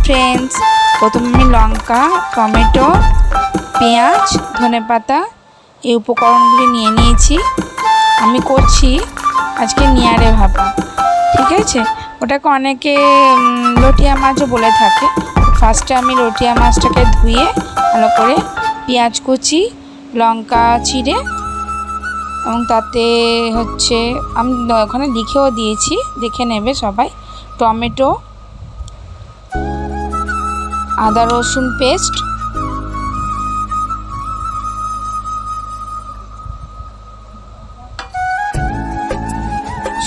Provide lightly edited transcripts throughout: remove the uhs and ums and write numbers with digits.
Friends, প্রথমে আমি লঙ্কা, tomato, পেঁয়াজ, ধনেপাতা এই উপকরণগুলি নিয়ে নিয়েছি। আমি করছি আজকে নিয়ারে ভাপা, ঠিক আছে। ওটাকে অনেকে লটিয়া মাছও বলে থাকে। ফার্স্টে আমি লটিয়া মাছটাকে ধুয়ে ভালো করে পেঁয়াজ কুচি, লঙ্কা চিড়ে এবং তাতে হচ্ছে আমি ওখানে লিখেও দিয়েছি, দেখে নেবে সবাই। টমেটো, আদা রসুন পেস্ট,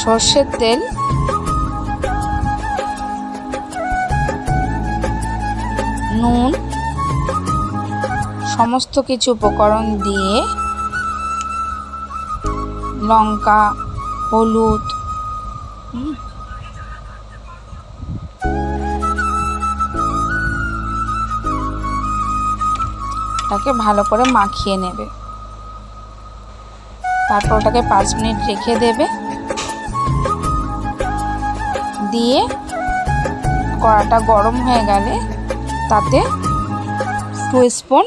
সর্ষের তেল, নুন, সমস্ত কিছু উপকরণ দিয়ে লঙ্কা, হলুদ, ওটাকে ভালো করে মাখিয়ে নেবে। তারপর ওটাকে 5 মিনিট রেখে দেবে। দিয়ে কড়াটা গরম হয়ে গেলে তাতে 2 স্পুন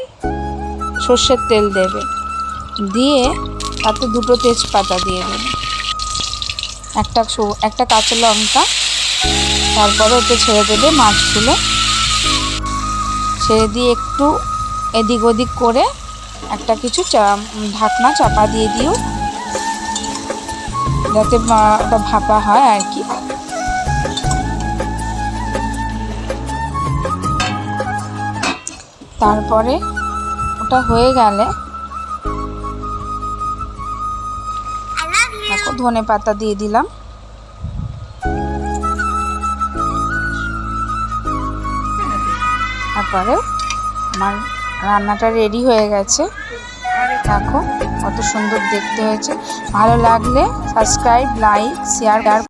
সর্ষের তেল দেবে। দিয়ে তাতে 2টো তেজপাতা দিয়ে দেবে, একটা কাঁচা লঙ্কা। তারপরে ওতে ছেড়ে দেবে মাছগুলো। ছেড়ে দিয়ে একটু এদিক ওদিক করে একটা কিছু ঢাকনা চাপা দিয়ে দিও, যাতে ওটা ভাপা হয় আর কি। তারপরে ওটা হয়ে গেলে দেখো ধনেপাতা দিয়ে দিলাম। তারপরে আমার রান্নাটা রেডি হয়ে গেছে। দেখো কত সুন্দর দেখতে হয়েছে। ভালো লাগলে সাবস্ক্রাইব, লাইক, শেয়ার